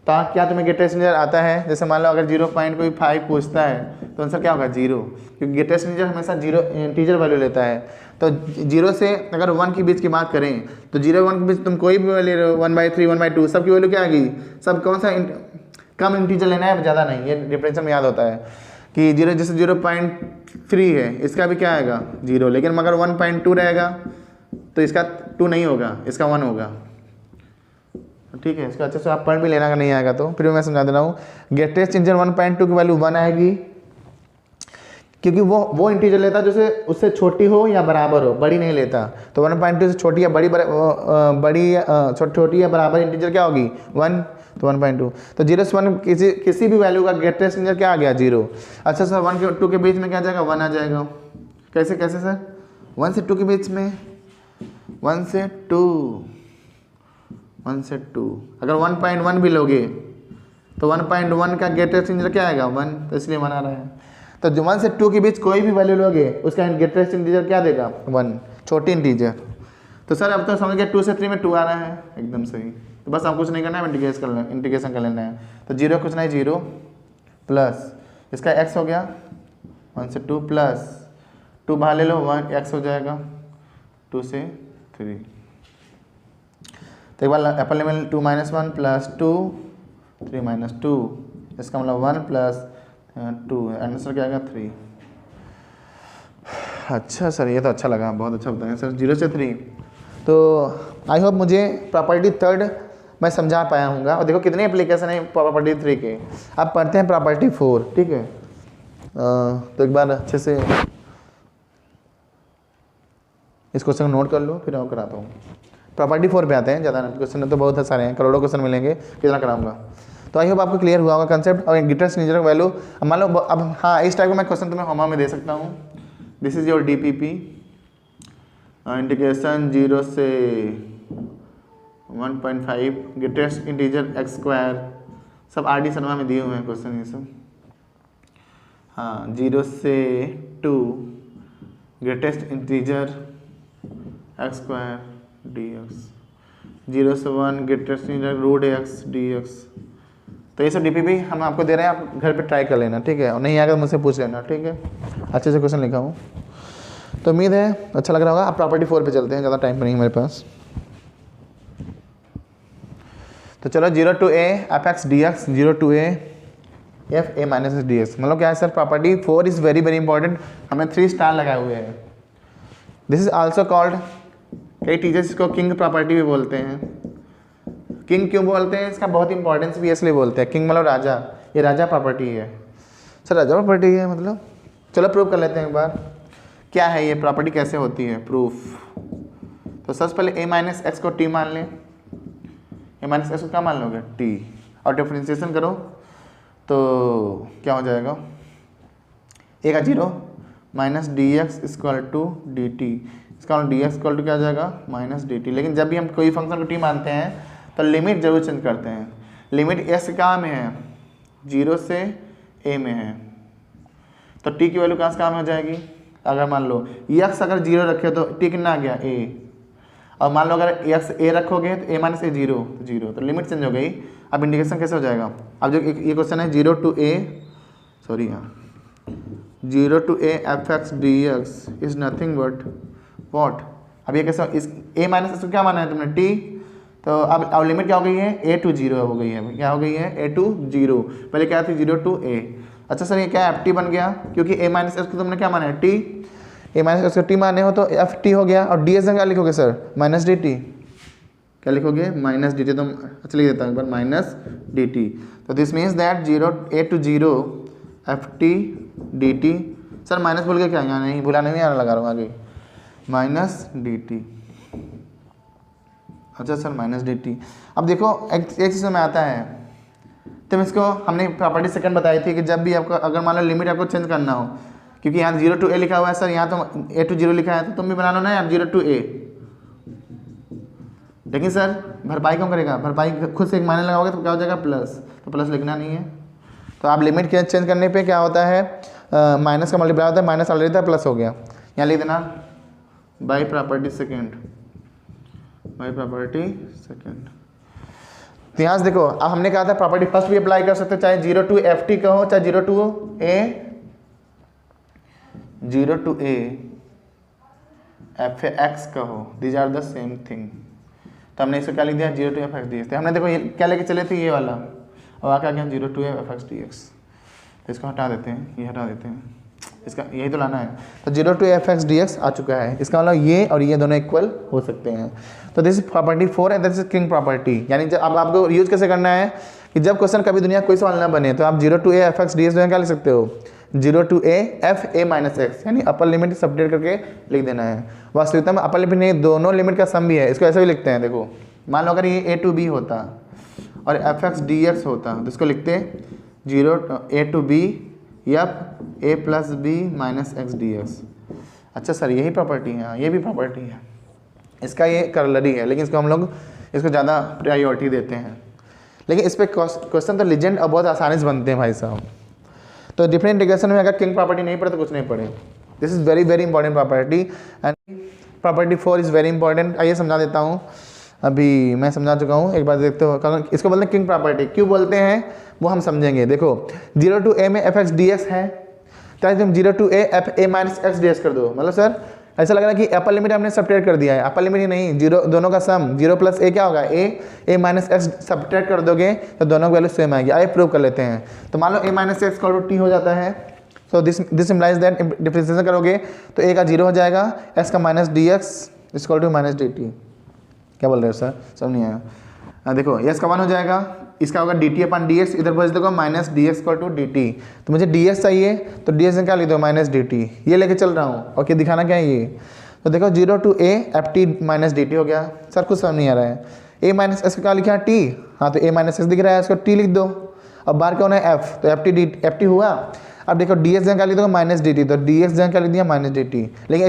तो क्या तुम्हें ग्रेटेस्ट इंटीजर आता है, जैसे मान लो अगर 0.5 पूछता है तो आंसर क्या होगा 0, क्योंकि ग्रेटेस्ट इंटीजर हमेशा 0 इंटीजर वैल्यू लेता है। तो 0 से अगर 1 के बीच की बात करें, तो 0 1 के बीच तुम कोई भी वैल्यू ले रहे हो, 1/3 1/2 सबकी वैल्यू क्या आएगी, सब कौन सा कम इंटीजर लेना है, ज़्यादा नहीं, ये डिफरेंशियल में याद होता है कि 0 जैसे 0.3 है, इसका भी क्या आएगा 0, लेकिन मगर 1.2 रहेगा तो इसका 2 नहीं होगा, इसका 1 होगा, ठीक है। इसका अच्छे से आप पॉइंट भी लेना का नहीं आएगा, तो फिर मैं समझा दे रहा हूँ, ग्रेटेस्ट इंटीजर 1.2 की वैल्यू 1 आएगी, क्योंकि वो इंटीजर लेता है जैसे उससे छोटी हो या बराबर हो, बड़ी नहीं लेता। तो 1.2 से छोटी या छोटी या बराबर इंटीजर क्या होगी 1, तो 1.2। तो 0 से 1 किसी भी वैल्यू का ग्रेटेस्ट इंटीजर क्या आ गया 0। अच्छा सर 1 के 2 के बीच में क्या आ जाएगा 1 आ जाएगा, कैसे कैसे सर, 1 से 2 के बीच में 1 से 2 अगर 1.1 भी लोगे तो 1.1 का ग्रेटेस्ट इंटीजर क्या आएगा 1, तो इसलिए 1 आ रहा है। तो जो 1 से 2 के बीच कोई भी वैल्यू लोगे उसका ग्रेटेस्ट इंटीजर क्या देगा 1, छोटी इंटीजर। तो सर अब तो समझ गया 2 से 3 में 2 आ रहा है, एकदम सही। तो बस आप कुछ नहीं करना है, इंटीग्रेशन कर लेना है। तो 0 कुछ नहीं 0 प्लस इसका x हो गया 1 से 2 प्लस 2 बाहर ले लो 1 x हो जाएगा 2 से 3। तो एक बार एप्पल लेवल 2 - 1 प्लस 2 3 - 2, इसका मतलब 1 प्लस 2, आंसर क्या आएगा 3। अच्छा सर ये तो अच्छा लगा, बहुत अच्छा बताया सर, 0 से 3। तो आई होप मुझे प्रॉपर्टी 3 मैं समझा पाया हूँगा। और देखो कितने एप्लीकेशन है प्रॉपर्टी 3 के। अब पढ़ते हैं प्रॉपर्टी 4, ठीक है। तो एक बार अच्छे से इस क्वेश्चन को नोट कर लो, फिर मैं कराता हूँ। प्रॉपर्टी 4 पे आते हैं, ज़्यादा क्वेश्चन तो बहुत सारे हैं, करोड़ों क्वेश्चन मिलेंगे, कितना कराऊंगा। तो आई होप आपको क्लियर हुआ होगा कंसेप्ट। और ग्रेटेस्ट इंटीजर वैल्यू मान लो, अब हाँ इस टाइप का मैं क्वेश्चन तुम्हें होमवर्क में दे सकता हूँ। This is your DPP, integration 0 से 1.5 ग्रेटेस्ट इंटीजर x², सब RD शर्मा में दिए हुए हैं क्वेश्चन ये सब। हाँ 0 से 2 greatest integer x square d x, 0 से 1 greatest integer root x D x. तो ये सब डीपीपी हम आपको दे रहे हैं, आप घर पे ट्राई कर लेना, ठीक है, और नहीं आएगा तो मुझसे पूछ लेना, ठीक है। अच्छे से क्वेश्चन लिखा हूँ, तो उम्मीद है अच्छा लग रहा होगा। आप प्रॉपर्टी 4 पे चलते हैं, ज़्यादा टाइम नहीं है मेरे पास। तो चलो 0 to a f x D x, 0 to a F A minus d x, मतलब क्या है sir, property 4 is very very important, हमें 3 स्टार लगाए हुए हैं। दिस इज आल्सो कॉल्ड, कई टीचर्स इसको किंग प्रॉपर्टी भी बोलते हैं। किंग क्यों बोलते हैं, इसका बहुत इंपॉर्टेंस भी इसलिए बोलते हैं, किंग मतलब राजा, ये राजा प्रॉपर्टी है सर, राजा प्रॉपर्टी है मतलब। चलो प्रूव कर लेते हैं एक बार, क्या है ये प्रॉपर्टी, कैसे होती है प्रूफ। तो सबसे पहले a माइनस एक्स को t मान लें, a माइनस एक्स को क्या मान लोगे t, और डिफरेंशिएशन करो तो क्या हो जाएगा, a का 0 minus d x equal to d t, इसका डी एक्स इक्वल टू क्या आ जाएगा माइनस डी टी। लेकिन जब भी हम कोई फंक्शन को t मानते हैं तो लिमिट जरूर चेंज करते हैं। लिमिट s कहाँ में है, 0 से a में है, तो t की वैल्यू कहाँ से कहाँ में हो जाएगी। अगर मान लो x अगर 0 रखे तो t कितना आ गया a, और मान लो अगर x a रखोगे तो a माइनस ए 0, तो लिमिट चेंज हो गई। अब इंडिकेशन कैसे हो जाएगा, अब जो ये क्वेश्चन है 0 to a, सॉरी यहाँ 0 to a f x D x is nothing but what. अब ये कैसे, इस a माइनस इसको क्या माना है तुमने t, तो अब लिमिट क्या हो गई है, a to 0 हो गई है, क्या हो गई है a to 0, पहले क्या थी 0 to a। अच्छा सर ये क्या एफ टी बन गया, क्योंकि a माइनस एक्स को तुमने क्या माना है t, a माइनस एक्स को t माने हो तो एफ टी हो गया, और डी एस क्या लिखोगे सर माइनस डी टी, क्या लिखोगे माइनस डी टी, तो अच्छा लिख देता हूँ एक बार माइनस डी टी। तो this means that 0 a to 0 F T D T, sir minus बोल के क्या, यहाँ नहीं भुला नहीं आना लगा रहा हूँ आगे, माइनस डी टी। अच्छा सर माइनस डी टी। अब देखो एक चीज़ में आता है, तो इसको हमने प्रॉपर्टी सेकंड बताई थी कि जब भी आपको अगर मान लो लिमिट आपको चेंज करना हो, क्योंकि यहाँ 0 to a लिखा हुआ है सर, यहाँ तो a to 0 लिखा है, तो तुम भी बना लो ना यार 0 to a। लेकिन सर भरपाई कौन करेगा, भरपाई खुद से एक माइनस लगाओगे तो क्या हो जाएगा प्लस, तो प्लस लिखना नहीं है। तो आप लिमिट के चेंज करने पे क्या होता है, माइनस का मल्टीप्लाई होता है, माइनस ऑलरेडी था प्लस हो गया, यहाँ लिख देना by property second, by property second. तो यहाँ से देखो, अब हमने कहा था प्रॉपर्टी फर्स्ट भी अप्लाई कर सकते हो, चाहे 0 to एफ टी कहो, चाहे 0 to a एफ एक्स कहो, these are the same thing. तो हमने इसको क्या लिख दिया 0 to F x D x. हमने देखो ये क्या लेके चले थे, ये वाला, और आके आ गया 0 to F x D x. तो इसको हटा देते हैं, ये हटा देते हैं, इसका यही तो लाना है। तो 0 to F x D X आ चुका है, इसका मतलब ये और ये दोनों इक्वल हो सकते हैं। तो this is property 4 and this is king property. यानी जब अब आपको यूज कैसे करना है कि जब क्वेश्चन कभी दुनिया कोई सवाल ना बने तो आप 0 to a f x D X क्या लिख सकते हो, 0 to a F A minus x, यानी अपर लिमिट सब्ट्रैक्ट करके लिख देना है। वास्तविकता में अपर लिमिट नहीं, दोनों लिमिट का सम भी है, इसको ऐसे भी लिखते हैं। देखो मान लो अगर ये a to b होता और एफ एक्स डी एक्स होता तो इसको लिखते 0 a to b f a plus b minus x D x. अच्छा सर यही प्रॉपर्टी है, हाँ ये भी प्रॉपर्टी है, इसका ये करलरी है, लेकिन इसको हम लोग इसको ज़्यादा प्रायोरिटी देते हैं। लेकिन इस पर क्वेश्चन तो लीजेंड और बहुत आसानी से बनते हैं भाई साहब। तो डिफरेंट इंटीग्रेशन में अगर किंग प्रॉपर्टी नहीं पढ़े तो कुछ नहीं पढ़े। This is very very important property and property 4 is very important. आइए समझा देता हूँ, अभी मैं समझा चुका हूँ, एक बार देखते हो। इसको बोलते हैं किंग प्रॉपर्टी, क्यों बोलते हैं वो हम समझेंगे। देखो 0 to a में एफ एक्स डी एक्स है, चाहे तुम 0 to a F A minus x D x कर दो, मतलब सर ऐसा लग रहा है कि अपर लिमिट हमने सब्ट्रैक्ट कर दिया है। अपर लिमिट ही नहीं, 0 दोनों का सम 0 प्लस ए क्या होगा ए माइनस एक्स सब्ट्रैक्ट कर दोगे तो दोनों की वैल्यू सेम आएगी। आइए प्रूव कर लेते हैं। तो मान लो ए माइनस एक्स का टी हो जाता है, so this implies that differentiation करोगे तो ए का 0 हो जाएगा, एक्स का minus d x equal to minus d t. क्या बोल रहे हो सर, सब नहीं आया। देखो एक्स का 1 हो जाएगा, इसका होगा d t upon d x, इधर बच देखो minus d x equal to d t. तो मुझे डी एक्स चाहिए तो डी एक्स में क्या लिख दो माइनस डी टी, ये लेके चल रहा हूँ। और क्या दिखाना क्या है ये, तो देखो 0 to a F T minus d T हो गया। सर कुछ समझ नहीं आ रहा है, a माइनस एक्स का क्या लिखा है टी, हाँ तो a माइनस एक्स दिख रहा है, इसको t लिख दो। अब बाहर कौन है f, तो एफ टी हुआ। अब देखो डी एक्स जगह क्या लिख दो माइनस डी टी, तो डी एक्स जगह क्या लिख दिया माइनस डी टी। लेकिन